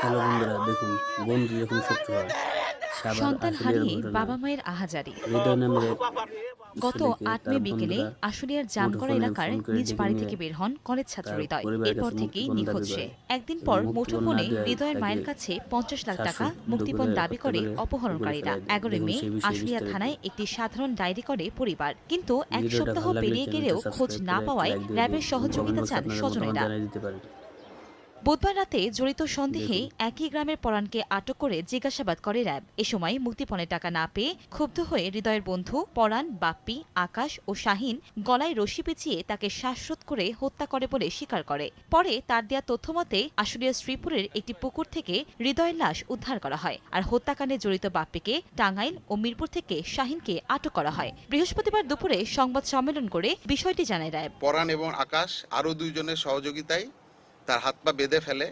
Hello বন্ধুরা, দেখুন বন্ধু যখন শত্রু হয় সাবার সন্তান আশুলিয়ার হারিয়ে ঘটনা। বাবা মায়ের আহাজারি। হৃদয় নামের এক গত ছেলেকে ৮ তার মে বিকেলে বন্ধুরা আশুলিয়ার জামগড়া মুঠোফোনে এলাকার ফোন করে নিজ ডেকে বাড়ি নিয়ে থেকে বের হন কলেজ ছাত্র তার হৃদয়। পরিবারের এরপর কাছে থেকেই মুক্তিপণ নিখোঁজ দাবি সে। করে একদিন এবং পর মুক্তিপণ না মুঠোফোনে দেওয়ায় হৃদয়ের তাকে মায়ের কাছে ৫০ লাখ টাকা শ্বাসরুদ্ধ মুক্তিপণ করে দাবি হত্যা করে করে পুকুরে অপহরণকারীরা। ফেলায় দেয়। ১১ দেখুন মে সেই বিষয়ে আশুলিয়া বিস্তারিত। থানায় একটি সাধারণ ডায়েরি করে পরিবার, কিন্তু এক ভিডিওটা সপ্তাহ ভালো লাগলে পেরিয়ে চ্যানেলটা গেলেও খোঁজ সাবস্ক্রাইব না করে একটা পাওয়ায় লাইক দিয়ে দিন র্যাবের এবং সহযোগিতা কমেন্ট বক্সে চান আপনাদের মতামত স্বজনেরা। জানিয়ে দিতে পারেন। বুধবার রাতে জড়িত সন্দেহে দেখুন একই গ্রামের পরাণকে আটক করে জিজ্ঞাসাবাদ করে র্যাব। এ সময় মুক্তিপণের টাকা না পেয়ে ক্ষুব্ধ হয়ে হৃদয়ের বন্ধু পরাণ, বাপ্পি, আকাশ ও শাহিন গলায় রশি পেঁচিয়ে তাকে শ্বাসরোধ করে হত্যা করে বলে স্বীকার করে। পরে তার দেয়া তথ্যমতে আশুলিয়া শ্রীপুরের একটি পুকুর থেকে হৃদয়ের লাশ উদ্ধার করা হয়, আর হত্যাকাণ্ডে জড়িত বাপ্পিকে টাঙ্গাইল ও মিরপুর থেকে শাহিনকে আটক করা হয়। বৃহস্পতিবার দুপুরে সংবাদ সম্মেলন করে বিষয়টি জানায় র্যাব। পরাণ এবং আকাশ আরও দুইজনের সহযোগিতায় তার হাত পা বেঁধে ফেলে